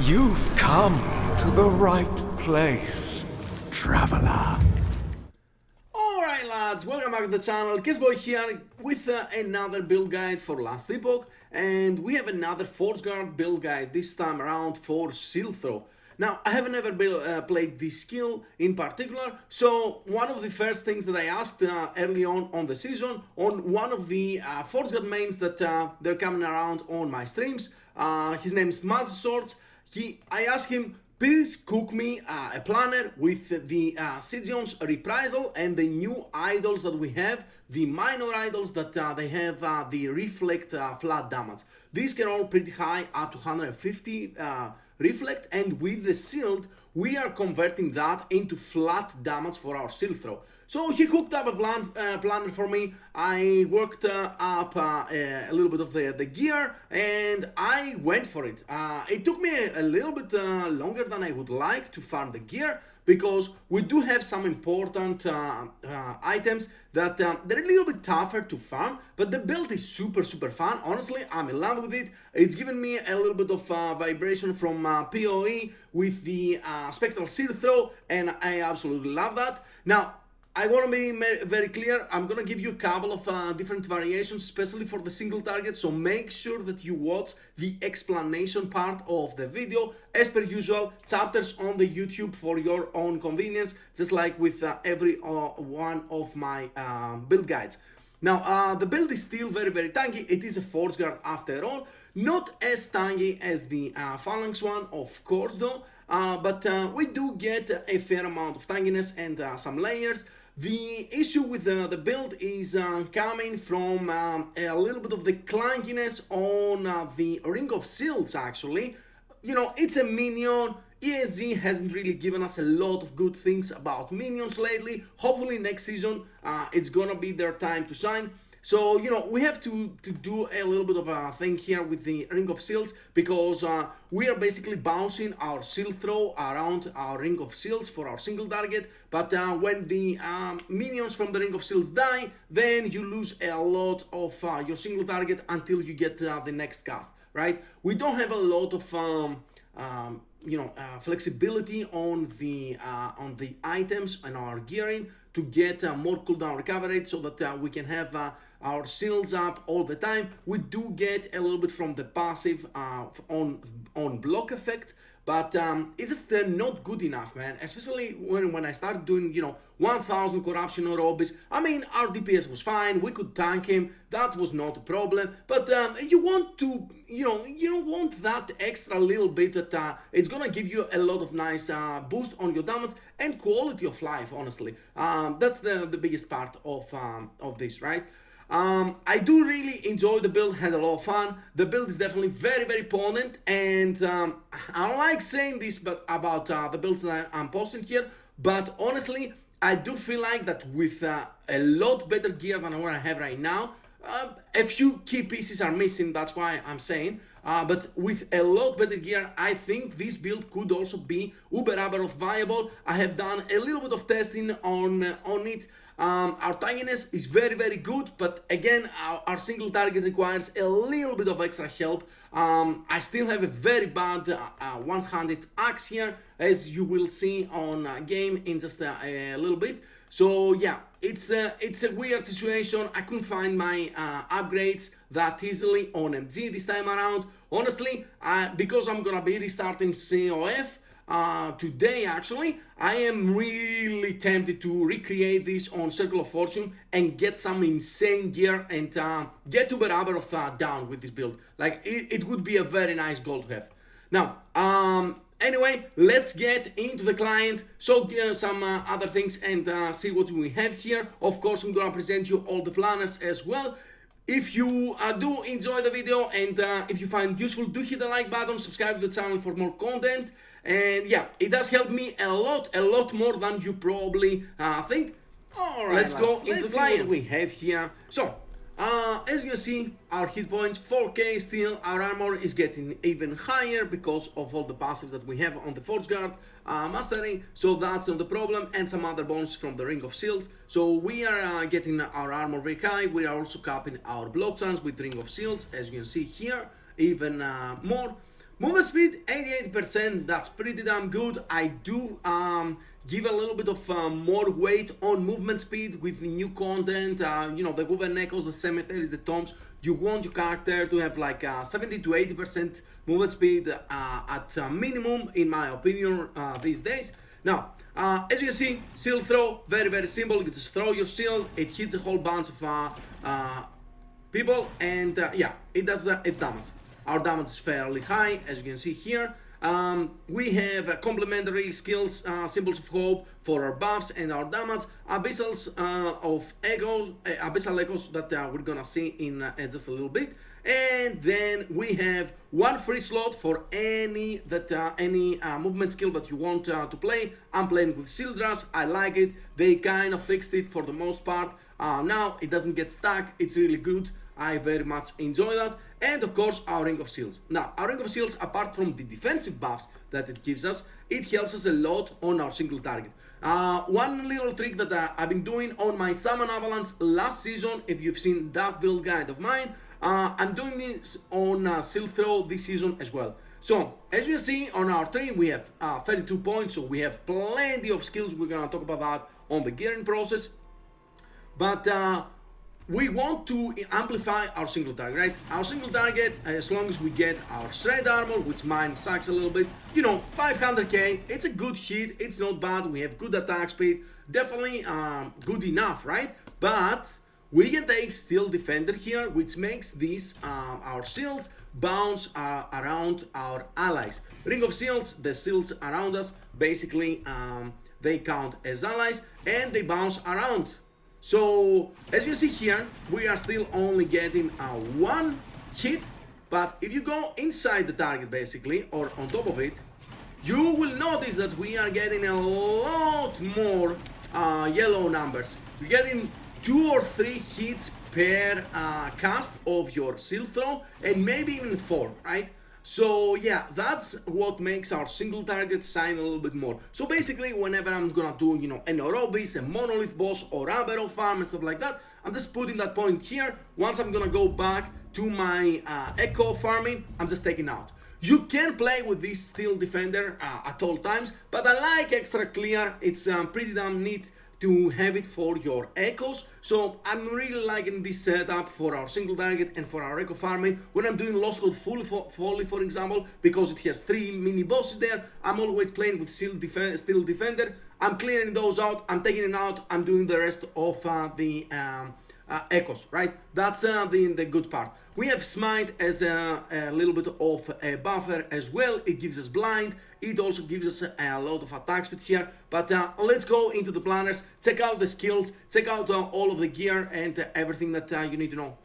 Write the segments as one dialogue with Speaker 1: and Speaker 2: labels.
Speaker 1: You've come to the right place, traveler.
Speaker 2: Alright lads, welcome back to the channel. Cursedboy here with another build guide for last Epoch, and we have another Forgeguard build guide, this time around for Shield Throw. Now, I haven't ever played this skill in particular, so one of the first things that I asked early on the season, on one of the Forgeguard mains that they're coming around on my streams, his name is Masterswords. I asked him, please cook me a planner with the Sigion's Reprisal and the new idols that we have, the minor idols that they have the reflect flat damage. These can all pretty high, up to 150 reflect, and with the shield we are converting that into flat damage for our shield throw. So he cooked up a planner for me. I worked up a little bit of the gear, and I went for it. It took me a little bit longer than I would like to farm the gear, because we do have some important items that they're a little bit tougher to farm, but the build is super fun. Honestly, I'm in love with it. It's given me a little bit of vibration from PoE with the Spectral Shield Throw, and I absolutely love that. Now, I want to be very clear. I'm going to give you a couple of different variations, especially for the single target, so make sure that you watch the explanation part of the video. As per usual, chapters on the YouTube for your own convenience, just like with every one of my build guides. Now, the build is still very tanky. It is a Forgeguard after all. Not as tanky as the Phalanx one, of course, though, but we do get a fair amount of tankiness and some layers. The issue with the build is coming from a little bit of the clunkiness on the Ring of Shields, actually. You know, it's a minion. ESG hasn't really given us a lot of good things about minions lately. Hopefully next season it's gonna be their time to shine. So, you know, we have to do a little bit of a thing here with the Ring of Shields, because we are basically bouncing our shield throw around our Ring of Shields for our single target, but when the minions from the Ring of Shields die, then you lose a lot of your single target until you get the next cast, right? We don't have a lot of flexibility on the items and our gearing to get more cooldown recovery rate, so that we can have our shields up all the time. We do get a little bit from the passive on block effect, but it's just not good enough, man. Especially when I started doing 1000 corruption or obis. I mean, our DPS was fine, we could tank him, that was not a problem, but you want to, you want that extra little bit that it's gonna give you a lot of nice boost on your damage and quality of life, honestly. That's the biggest part of this, right? I do really enjoy the build, had a lot of fun. The build is definitely very potent, and I don't like saying this about the builds that I'm posting here, but honestly, I do feel like that with a lot better gear than what I have right now, a few key pieces are missing, that's why I'm saying, but with a lot better gear, I think this build could also be uber viable. I have done a little bit of testing on it. Our tankiness is very good, but again, our single target requires a little bit of extra help. I still have a very bad one-handed axe here, as you will see on game in just a little bit. So yeah, it's a weird situation. I couldn't find my upgrades that easily on MG this time around. Honestly, because I'm gonna be restarting COF today, actually, I am really tempted to recreate this on Circle of Fortune and get some insane gear and get to Uber of down with this build. Like, it would be a very nice goal to have. Now, anyway, let's get into the client, show some other things, and see what we have here. Of course, I'm gonna present you all the planners as well. If you do enjoy the video and if you find it useful, do hit the like button, subscribe to the channel for more content, and yeah, it does help me a lot more than you probably think. Alright, let's go into the client. What we have here. So, as you can see, our hit points 4k still. Our armor is getting even higher because of all the passives that we have on the Forgeguard mastering, so that's not the problem, and some other bonuses from the Ring of Shields. So we are getting our armor very high. We are also capping our blood chance with Ring of Shields, as you can see here, even more. Movement speed 88%, that's pretty damn good. I do give a little bit of more weight on movement speed with the new content, the woven echoes, the cemeteries, the tombs. You want your character to have like 70 to 80% movement speed at minimum, in my opinion, these days. Now, as you can see, shield throw, very simple. You just throw your shield, it hits a whole bunch of people, and yeah, it does its damage. Our damage is fairly high, as you can see here. We have complementary skills, symbols of hope for our buffs and our damage, abyssal echoes that we're gonna see in just a little bit, and then we have one free slot for any movement skill that you want to play. I'm playing with Sildras. I like it. They kind of fixed it for the most part. Now it doesn't get stuck. It's really good. I very much enjoy that. And of course, our Ring of Seals. Now, our Ring of Seals, apart from the defensive buffs that it gives us, it helps us a lot on our single target. One little trick that I've been doing on my Summon Avalanche last season, if you've seen that build guide of mine, I'm doing this on Seal Throw this season as well. So, as you see on our tree, we have 32 points, so we have plenty of skills. We're gonna talk about that on the gearing process. But we want to amplify our single target, right? Our single target, as long as we get our shred armor, which mine sucks a little bit, 500k, it's a good hit, it's not bad, we have good attack speed, definitely good enough, right? But we can take Steel Defender here, which makes these, our shields, bounce around our allies. Ring of Seals, the shields around us, basically, they count as allies, and they bounce around. So, as you see here, we are still only getting one hit, but if you go inside the target basically, or on top of it, you will notice that we are getting a lot more yellow numbers. You're getting 2 or 3 hits per cast of your shield throw, and maybe even 4, right? So yeah, that's what makes our single target shine a little bit more. So basically, whenever I'm gonna do, an Orobis, a Monolith boss, or Abero farm and stuff like that, I'm just putting that point here. Once I'm gonna go back to my Echo farming, I'm just taking out. You can play with this Steel Defender at all times, but I like Extra Clear. It's pretty damn neat to have it for your echoes. So I'm really liking this setup for our single target and for our echo farming. When I'm doing Lost Code Folly, for example, because it has 3 mini bosses there, I'm always playing with Steel Defender. I'm clearing those out, I'm taking it out, I'm doing the rest of the echoes, right? That's the good part. We have Smite as a little bit of a buffer as well. It gives us blind. It also gives us a lot of attack speed here. But let's go into the planners. Check out the skills. Check out all of the gear and everything that you need to know.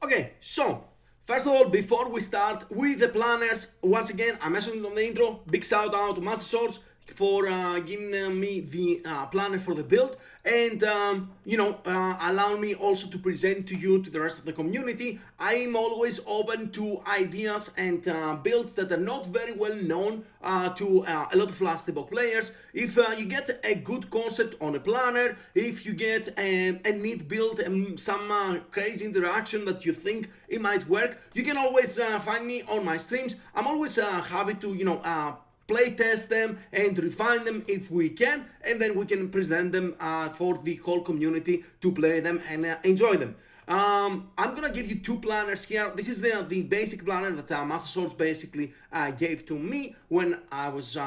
Speaker 2: Okay, so first of all, before we start with the planners, once again, I mentioned it on the intro. Big shout out to Masterswords for giving me the planner for the build, and allowing me also to present to you, to the rest of the community. I am always open to ideas and builds that are not very well known to a lot of Last Epoch players. If you get a good concept on a planner, if you get a neat build and some crazy interaction that you think it might work, you can always find me on my streams. I'm always happy to play test them and refine them if we can, and then we can present them for the whole community to play them and enjoy them. I'm gonna give you 2 planners here. This is the basic planner that Masterswords basically gave to me when I was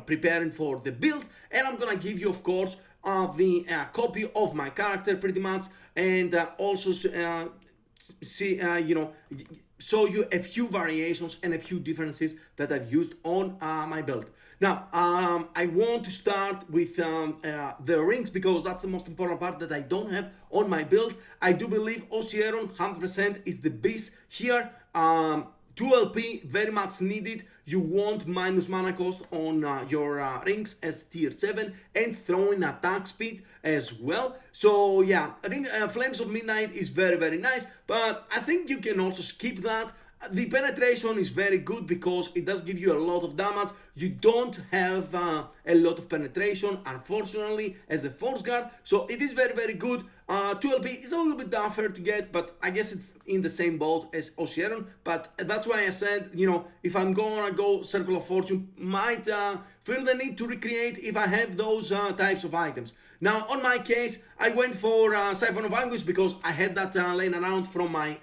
Speaker 2: preparing for the build, and I'm gonna give you, of course, the copy of my character pretty much, and also show you a few variations and a few differences that I've used on my build. Now, I want to start with the rings, because that's the most important part that I don't have on my build. I do believe Osieron 100% is the beast here. 2 LP, very much needed. You want minus mana cost on your rings as tier 7 and throwing attack speed as well. So yeah, I think Flames of Midnight is very nice, but I think you can also skip that. The penetration is very good because it does give you a lot of damage. You don't have a lot of penetration, unfortunately, as a Forgeguard, so it is very, very good. 2LP is a little bit tougher to get, but I guess it's in the same boat as Ocean. But that's why I said, you know, if I'm gonna go Circle of Fortune, might feel the need to recreate if I have those types of items. Now, on my case, I went for Siphon of Anguish because I had that laying around from my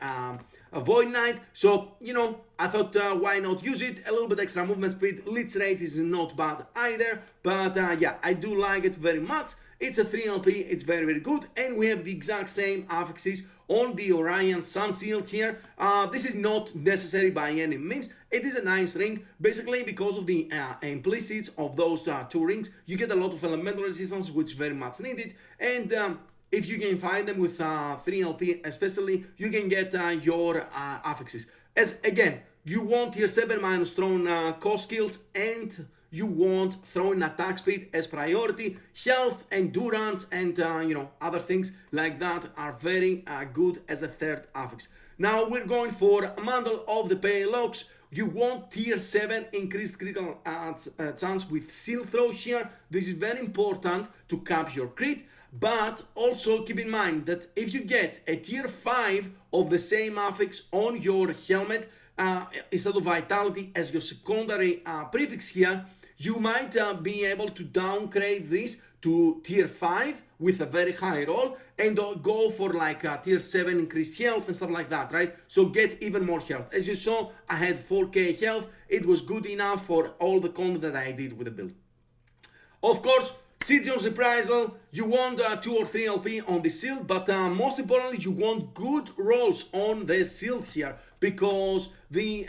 Speaker 2: Void Knight, so, you know, I thought why not use it. A little bit extra movement speed, Leech rate is not bad either, but yeah, I do like it very much. It's a 3LP, it's very, very good, and we have the exact same affixes on the Orion Sun Seal here. This is not necessary by any means. It is a nice ring, basically because of the implicits of those two rings. You get a lot of elemental resistance, which is very much needed, and if you can find them with 3LP especially, you can get your affixes. As again, you want tier 7 minus thrown cost skills, and you want throwing attack speed as priority. Health, endurance, and you know, other things like that are very good as a third affix. Now we're going for Mandal of the Paylocks. You want tier 7 increased critical chance with seal throw here. This is very important to cap your crit, but also keep in mind that if you get a tier 5 of the same affix on your helmet instead of vitality as your secondary prefix here, you might be able to downgrade this to tier 5 with a very high roll and go for like tier 7 increased health and stuff like that, right? So get even more health. As you saw, I had 4k health. It was good enough for all the content that I did with the build. Of course, Sigeon's Reprisal, you want 2 or 3 LP on the shield, but most importantly, you want good rolls on the shield here, because the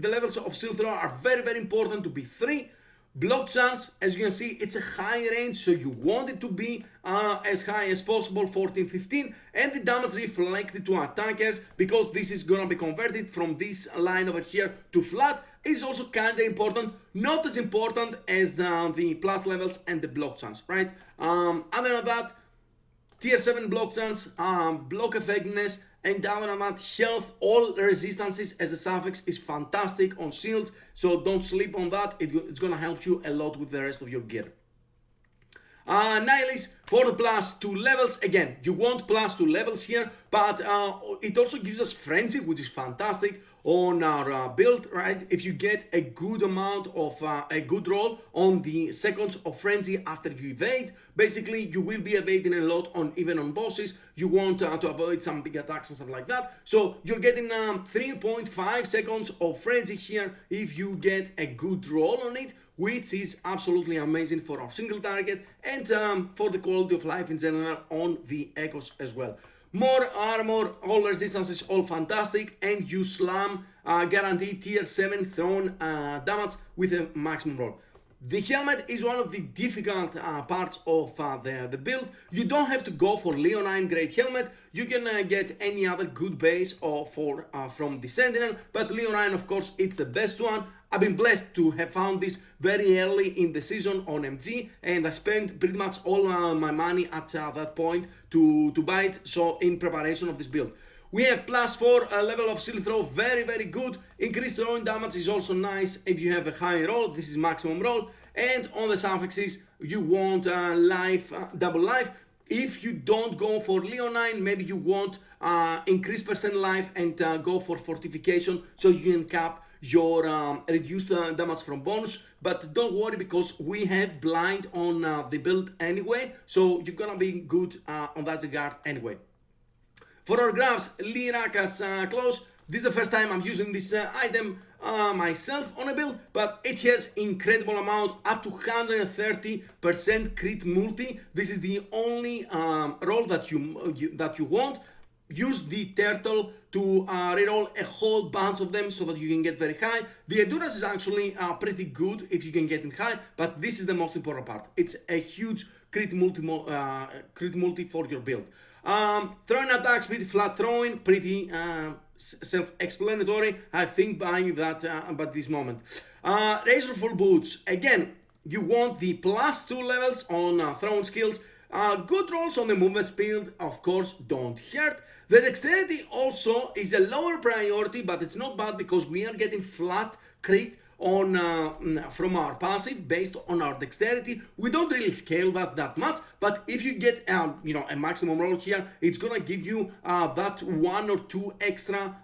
Speaker 2: levels of shield throw are very, very important to be 3. Block chance, as you can see, it's a high range, so you want it to be as high as possible, 14-15, and the damage reflected to attackers, because this is gonna be converted from this line over here to flat, is also kinda important, not as important as the plus levels and the block chance, right? Other than that, tier 7 block chance, block effectiveness, and other than that, health, all resistances as a suffix is fantastic on shields, so don't sleep on that. It's gonna help you a lot with the rest of your gear. Nihilist for the +2 levels. Again, you want +2 levels here, but it also gives us Frenzy, which is fantastic on our build, right? If you get a good amount of a good roll on the seconds of Frenzy after you evade, basically you will be evading a lot on even on bosses. You want to avoid some big attacks and stuff like that. So you're getting 3.5 seconds of Frenzy here if you get a good roll on it, which is absolutely amazing for our single target and for the quality of life in general on the echoes as well. More armor, all resistances, all fantastic, and you slam guaranteed tier 7 thrown damage with a maximum roll. The helmet is one of the difficult parts of the build. You don't have to go for Leonine grade helmet. You can get any other good base from the Sentinel, but Leonine, of course, it's the best one. I've been blessed to have found this very early in the season on MG, and I spent pretty much all my money at that point to buy it, so in preparation of this build. We have +4 level of shield throw, very, very good. Increased throwing damage is also nice if you have a high roll. This is maximum roll. And on the suffixes, you want life, double life. If you don't go for Leonine, maybe you want increased percent life and go for fortification, so you can cap your reduced damage from bonus. But don't worry, because we have blind on the build anyway, so you're gonna be good on that regard anyway. For our graphs, Lirakas close. This is the first time I'm using this item myself on a build, but it has incredible amount, up to 130% crit multi. This is the only roll that you want. Use the turtle to reroll a whole bunch of them so that you can get very high. The endurance is actually pretty good if you can get it high, but this is the most important part. It's a huge crit multi for your build. Throwing attack speed, flat throwing, pretty self-explanatory, I think, by that at this moment. Razorful boots, again, you want the +2 levels on throwing skills. Good rolls on the movement speed, of course, don't hurt. The dexterity also is a lower priority, but it's not bad because we are getting flat crit on from our passive based on our dexterity. We don't really scale that much, but if you get a maximum roll here, it's gonna give you that 1 or 2 extra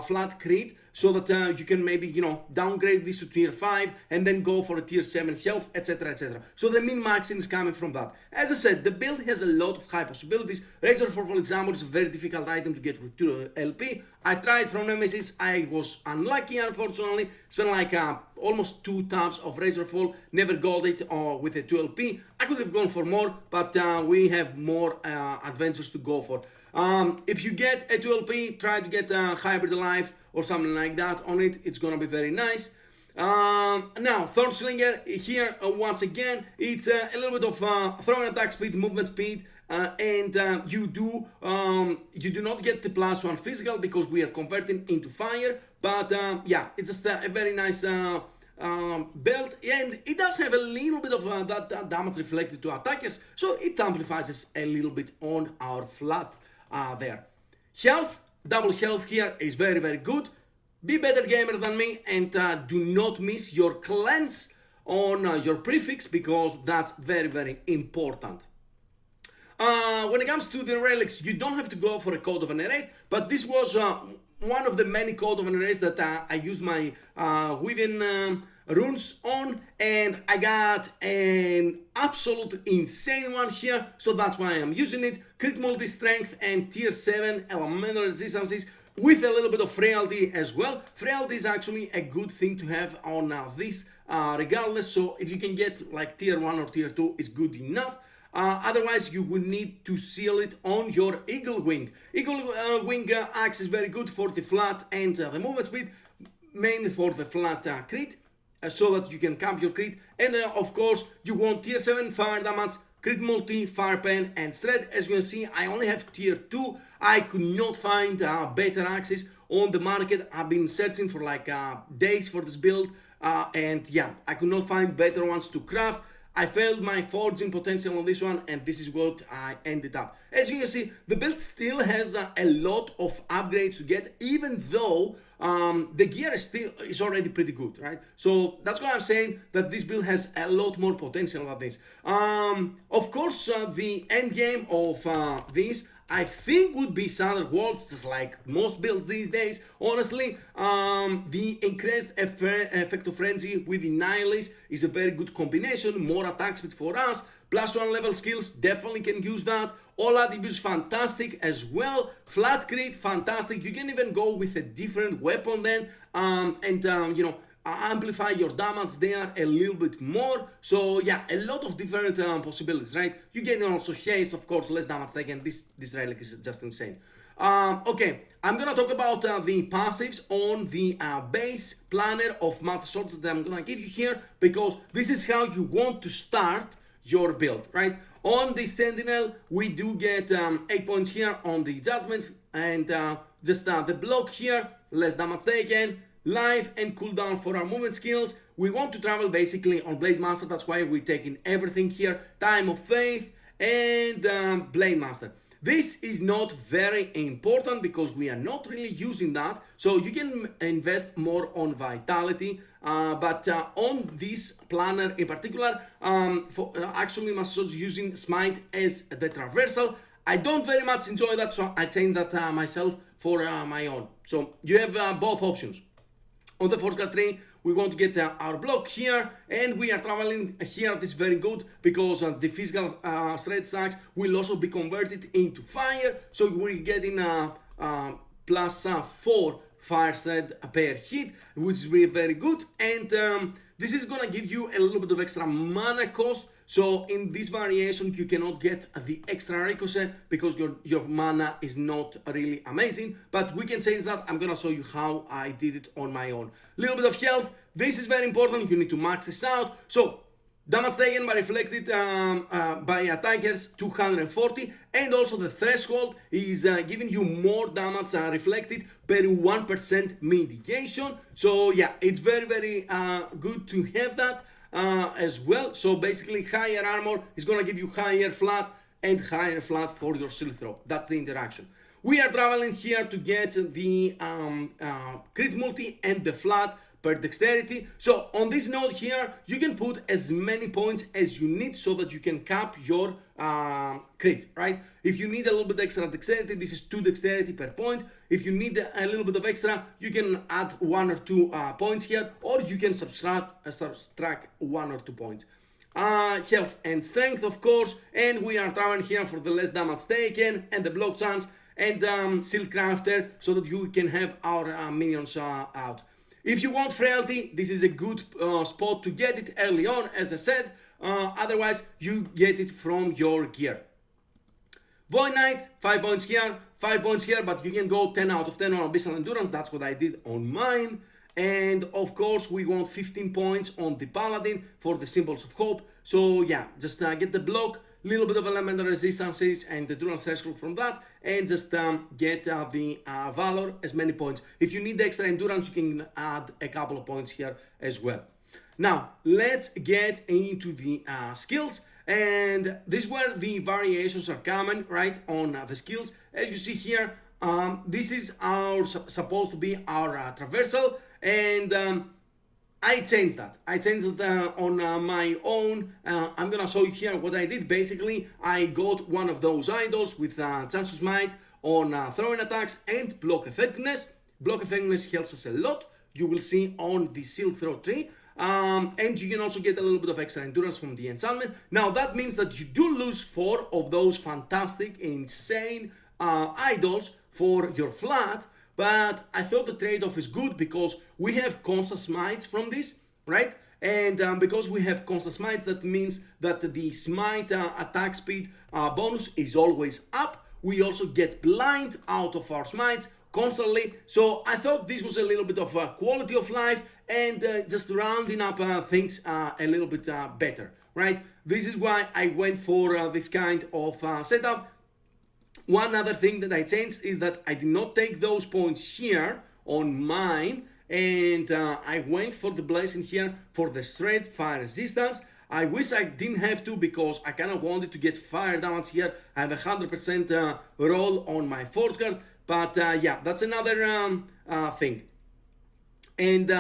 Speaker 2: flat crit, so that you can maybe downgrade this to tier 5 and then go for a tier 7 health, etc, etc. So the min maxing is coming from that. As I said, the build has a lot of high possibilities. Razor for example, is a very difficult item to get with 2 LP. I tried from Nemesis, I was unlucky unfortunately. Spent like almost 2 taps of Razor Fall, never got it with a 2 LP. I could have gone for more, but we have more adventures to go for. If you get a 2 LP, try to get a Hybrid Alive or something like that on it. It's gonna be very nice. Now, Thorn Slinger here once again, it's a little bit of throwing attack speed, movement speed, and you do not get the +1 physical because we are converting into fire. But yeah, it's just a very nice belt, and it does have a little bit of that damage reflected to attackers, so it amplifies a little bit on our flat there. Health, double health here is very, very good. Be better gamer than me, and do not miss your cleanse on your prefix because that's very, very important. When it comes to the relics, you don't have to go for a Code of an Erase, but this was one of the many Code of an Erase that I used my Weaving runes on, and I got an absolute insane one here, so that's why I'm using it. Crit multi strength and tier 7 elemental resistances with a little bit of frailty as well. Frailty is actually a good thing to have on this regardless, so if you can get like tier 1 or tier 2 is good enough. Otherwise you will need to seal it on your Eagle Wing. Eagle Wing axe is very good for the flat and the movement speed, mainly for the flat crit, so that you can camp your crit. And of course you want tier 7 fire damage, crit multi, fire pen and shred. As you can see, I only have tier 2. I could not find better axes on the market. I've been searching for like days for this build, and yeah, I could not find better ones to craft. I failed my forging potential on this one, and this is what I ended up. As you can see, the build still has a lot of upgrades to get, even though the gear is already pretty good, right? So that's why I'm saying that this build has a lot more potential than this. Of course, the end game of this, I think, would be Southern Worlds, just like most builds these days. Honestly, the increased effect of frenzy with the Nihilist is a very good combination. More attack speed for us, +1 level skills, definitely can use that. All attributes fantastic as well. Flat crit, fantastic. You can even go with a different weapon then, and amplify your damage there a little bit more. So yeah, a lot of different possibilities, right? You get also haste, of course, less damage taken. This relic is just insane. Okay, I'm gonna talk about the passives on the base planner of Masterswords that I'm gonna give you here, because this is how you want to start your build, right? On the Sentinel, we do get 8 points here on the Judgment, and just the block here, less damage taken, life and cooldown for our movement skills. We want to travel basically on Blade Master, that's why we're taking everything here. Time of Faith and Blade Master. This is not very important because we are not really using that, so you can invest more on Vitality, but on this planner in particular, actually Masterswords using Smite as the traversal. I don't very much enjoy that, so I changed that myself for my own. So you have both options. On the Forgeguard tree, we want to get our block here, and we are traveling here. This is very good because the physical shred stacks will also be converted into fire, so we're getting +4 fire shred per hit, which is really very good. And this is gonna give you a little bit of extra mana cost. So in this variation, you cannot get the extra ricochet because your mana is not really amazing. But we can change that. I'm gonna show you how I did it on my own. Little bit of health. This is very important. You need to max this out. So damage taken by reflected by attackers 240, and also the threshold is giving you more damage reflected per 1% mitigation. So yeah, it's very, very good to have that as well. So basically higher armor is gonna give you higher flat, and higher flat for your shield throw. That's the interaction. We are traveling here to get the crit multi and the flat per dexterity. So on this note here, you can put as many points as you need so that you can cap your crit, right? If you need a little bit extra dexterity, this is 2 dexterity per point. If you need a little bit of extra, you can add 1 or 2 points here, or you can subtract 1 or 2 points. Health and strength, of course, and we are traveling here for the less damage taken and the block chance and shield crafter so that you can have our minions out. If you want frailty, this is a good spot to get it early on, as I said. Otherwise, you get it from your gear. Void Knight, 5 points here, 5 points here, but you can go 10 out of 10 on Abyssal Endurance. That's what I did on mine. And of course, we want 15 points on the Paladin for the Symbols of Hope. So yeah, just get the block, little bit of elemental resistances and the endurance threshold from that, and just get the valor, as many points. If you need extra endurance, you can add a couple of points here as well. Now let's get into the skills, and this is where the variations are coming, right, on the skills. As you see here, this is our supposed to be our traversal, and I changed that. I changed it on my own. I'm gonna show you here what I did. Basically, I got one of those idols with chance to smite on throwing attacks and block effectiveness. Block effectiveness helps us a lot. You will see on the shield throw tree. And you can also get a little bit of extra endurance from the enchantment. Now that means that you do lose 4 of those fantastic, insane idols for your flat. But I thought the trade-off is good because we have constant smites from this, right? And because we have constant smites, that means that the smite attack speed bonus is always up. We also get blind out of our smites constantly. So I thought this was a little bit of quality of life and just rounding up things a little bit better, right? This is why I went for this kind of setup. One other thing that I changed is that I did not take those points here on mine, and I went for the blessing here for the straight fire resistance. I wish I didn't have to because I kind of wanted to get fire damage here. I have 100% roll on my Forgeguard, but yeah, that's another thing. And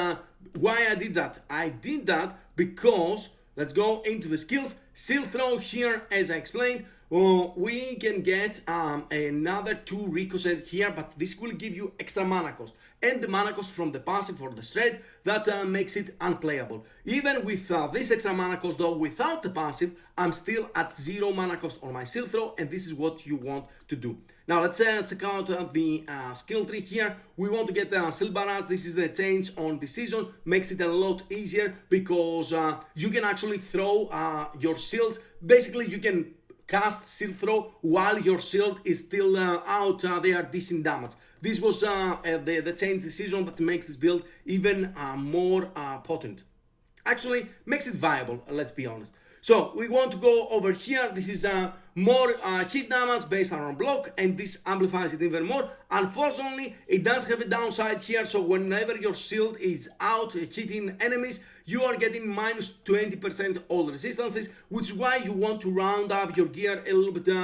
Speaker 2: why I did that? I did that because, let's go into the skills. Shield throw here, as I explained. We can get another 2 ricochet here, but this will give you extra mana cost, and the mana cost from the passive for the shred that makes it unplayable. Even with this extra mana cost though, without the passive, I'm still at 0 mana cost on my shield throw, and this is what you want to do. Now let's check out the skill tree here. We want to get Shield Barrage. This is the change on decision, makes it a lot easier because you can actually throw your shields. Basically you can cast shield throw while your shield is still out there decent damage. This was the change decision that makes this build even more potent. Actually makes it viable, let's be honest. So we want to go over here. This is more hit damage based on block, and this amplifies it even more. Unfortunately, it does have a downside here, so whenever your shield is out hitting enemies, you are getting minus 20% all resistances, which is why you want to round up your gear a little bit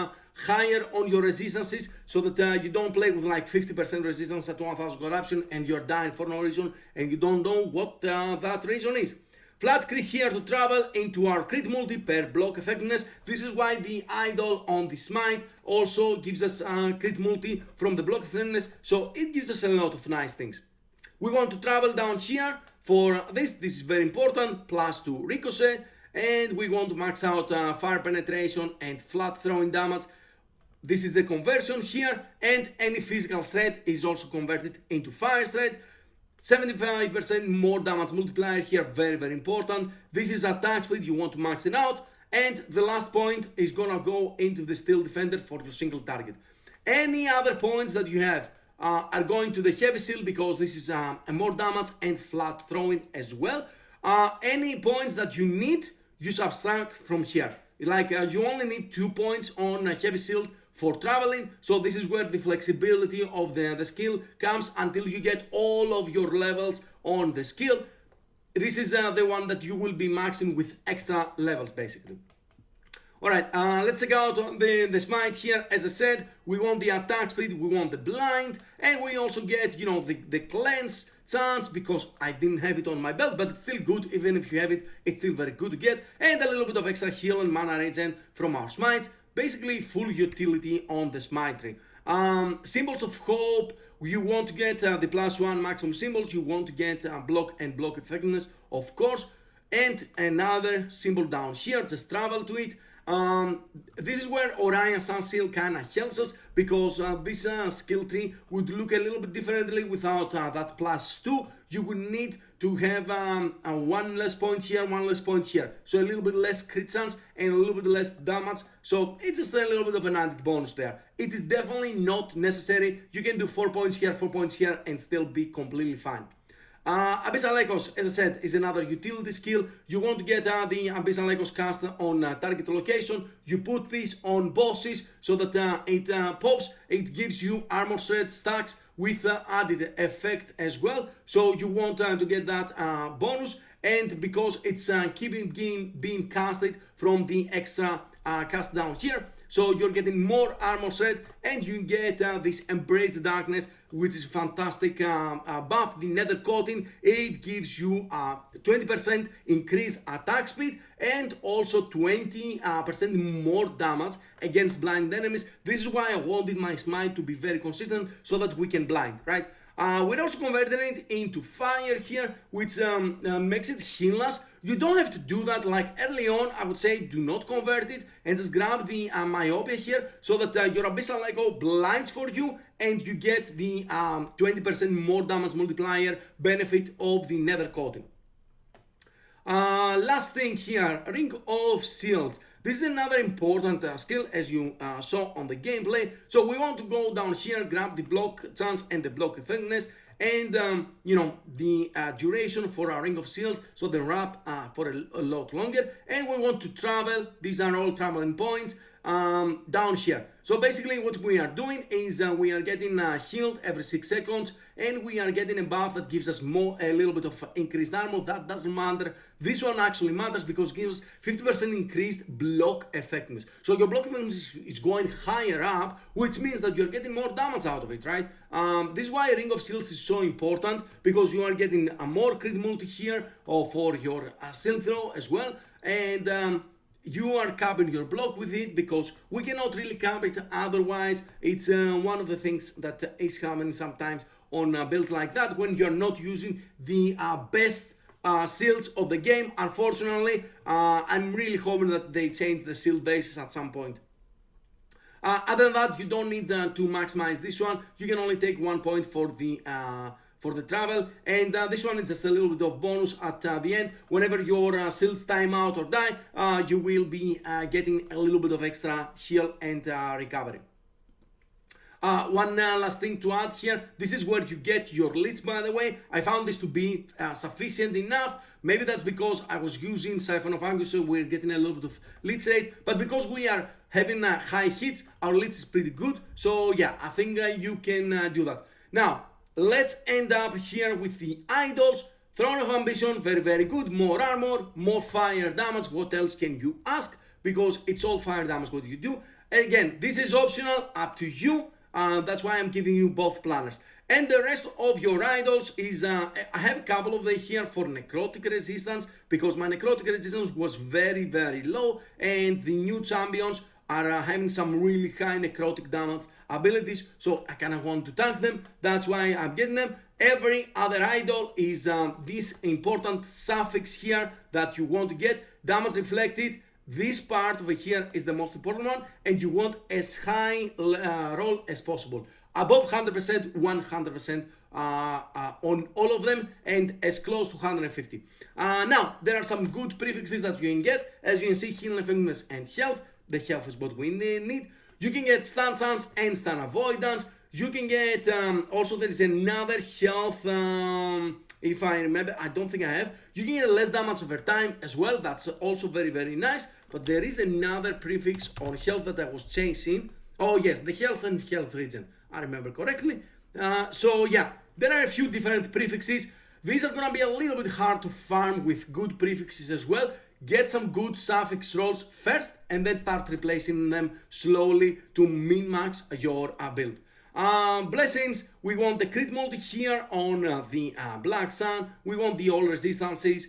Speaker 2: higher on your resistances, so that you don't play with like 50% resistance at 1000 corruption and you're dying for no reason and you don't know what that reason is. Flat crit here to travel into our crit multi per block effectiveness. This is why the idol on the smite also gives us crit multi from the block effectiveness, so it gives us a lot of nice things. We want to travel down here for this is very important, +2 ricochet, and we want to max out fire penetration and flat throwing damage. This is the conversion here, and any physical threat is also converted into fire threat. 75% more damage multiplier here, very important. This is attack speed, you want to max it out. And the last point is gonna go into the steel defender for your single target. Any other points that you have are going to the heavy shield because this is a more damage and flat throwing as well. Any points that you need, you subtract from here. Like you only need 2 points on heavy shield for traveling, so this is where the flexibility of the skill comes until you get all of your levels on the skill. This is the one that you will be maxing with extra levels basically. Alright, let's check out the smite here. As I said, we want the attack speed, we want the blind, and we also get, you know, the cleanse chance, because I didn't have it on my belt, but it's still good. Even if you have it, it's still very good to get. And a little bit of extra heal and mana regen from our smites. Basically full utility on the smite tree. Symbols of hope, you want to get the +1 maximum symbols, you want to get block and block effectiveness, of course. And another symbol down here, just travel to it. This is where Orion Sun Seal kinda helps us, because this skill tree would look a little bit differently without that +2. You would need to have one less point here, one less point here. So a little bit less crit chance and a little bit less damage. So it's just a little bit of an added bonus there. It is definitely not necessary. You can do 4 points here, 4 points here, and still be completely fine. Abyssal Echoes, as I said, is another utility skill. You want to get the Abyssal Echoes cast on target location. You put this on bosses so that it pops. It gives you armor shred stacks with added effect as well. So you want to get that bonus, and because it's keeping being casted from the extra cast down here. So you're getting more armor shred, and you get this Embrace the Darkness, which is fantastic buff. The nether coating, it gives you 20% increased attack speed and also 20% more damage against blind enemies. This is why I wanted my smite to be very consistent, so that we can blind, right? We're also converting it into fire here, which makes it healless. You don't have to do that like early on. I would say do not convert it, and just grab the myopia here, so that your Abyssal Echo blinds for you, and you get the 20% more damage multiplier benefit of the nether coating. Last thing here, Ring of Seals. This is another important skill, as you saw on the gameplay. So we want to go down here, grab the block chance and the block effectiveness, and you know, the duration for our Ring of Seals, so the wrap for a lot longer. And we want to travel. These are all traveling points down here. So basically what we are doing is we are getting healed every 6 seconds, and we are getting a buff that gives us a little bit of increased armor. That doesn't matter. This one actually matters, because it gives 50% increased block effectiveness. So your block effectiveness is going higher up, which means that you're getting more damage out of it, right? This is why Ring of Seals is so important, because you are getting a more crit multi here for your seal throw as well, and you are capping your block with it, because we cannot really cap it otherwise. It's one of the things that is happening sometimes on builds like that, when you're not using the best seals of the game. Unfortunately, I'm really hoping that they change the seal bases at some point. Other than that, you don't need to maximize this one. You can only take 1 point for the travel, and this one is just a little bit of bonus at the end. Whenever your seals time out or die, you will be getting a little bit of extra heal and recovery. One last thing to add here, this is where you get your leads, by the way. I found this to be sufficient enough. Maybe that's because I was using Siphon of Angus, so we're getting a little bit of leads rate, but because we are having high hits, our leads is pretty good. So yeah, I think you can do that. Now, let's end up here with the idols. Throne of Ambition, very, very good. More armor, more fire damage. What else can you ask? Because it's all fire damage what you do. Again, this is optional, up to you. That's why I'm giving you both planners. And the rest of your idols is, I have a couple of them here for necrotic resistance, because my necrotic resistance was very, very low, and the new champions are having some really high necrotic damage abilities, so I kind of want to tank them. That's why I'm getting them. Every other idol is this important suffix here that you want to get. Damage reflected. This part over here is the most important one, and you want as high roll as possible. Above 100%, 100% on all of them, and as close to 150. Now, there are some good prefixes that you can get. As you can see, healing effectiveness and health. The health is what we need. You can get stun chance and stun avoidance. You can get, also there is another health, if I remember, I don't think I have. You can get less damage over time as well. That's also very, very nice. But there is another prefix on health that I was chasing. Oh yes, the health and health regen, I remember correctly. So yeah, there are a few different prefixes. These are gonna be a little bit hard to farm with good prefixes as well. get some good suffix rolls first and then start replacing them slowly to min-max your build. Blessings, we want the crit multi here on the Black Sun. We want the all resistances.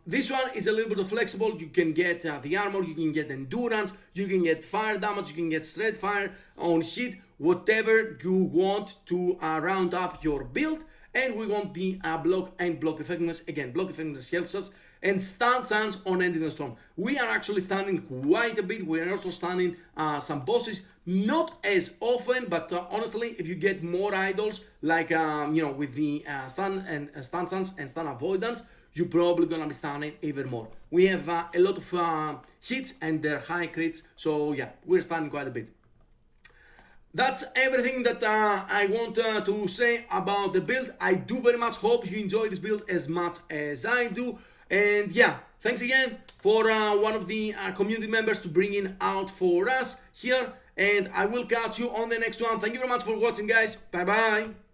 Speaker 2: This one is a little bit flexible. You can get the armor, you can get endurance, you can get fire damage, you can get straight fire on hit, whatever you want to round up your build. And we want the block and block effectiveness. Again, block effectiveness helps us. And stun chance on ending the storm. We are actually stunning quite a bit. We are also stunning some bosses, not as often, but honestly, if you get more idols, like with the stun chance and stun avoidance, you're probably gonna be stunning even more. We have a lot of hits and they're high crits, so yeah, we're stunning quite a bit. That's everything that I want to say about the build. I do very much hope you enjoy this build as much as I do. And yeah, thanks again for one of the community members to bring it out for us here. And I will catch you on the next one. Thank you very much for watching, guys. Bye bye.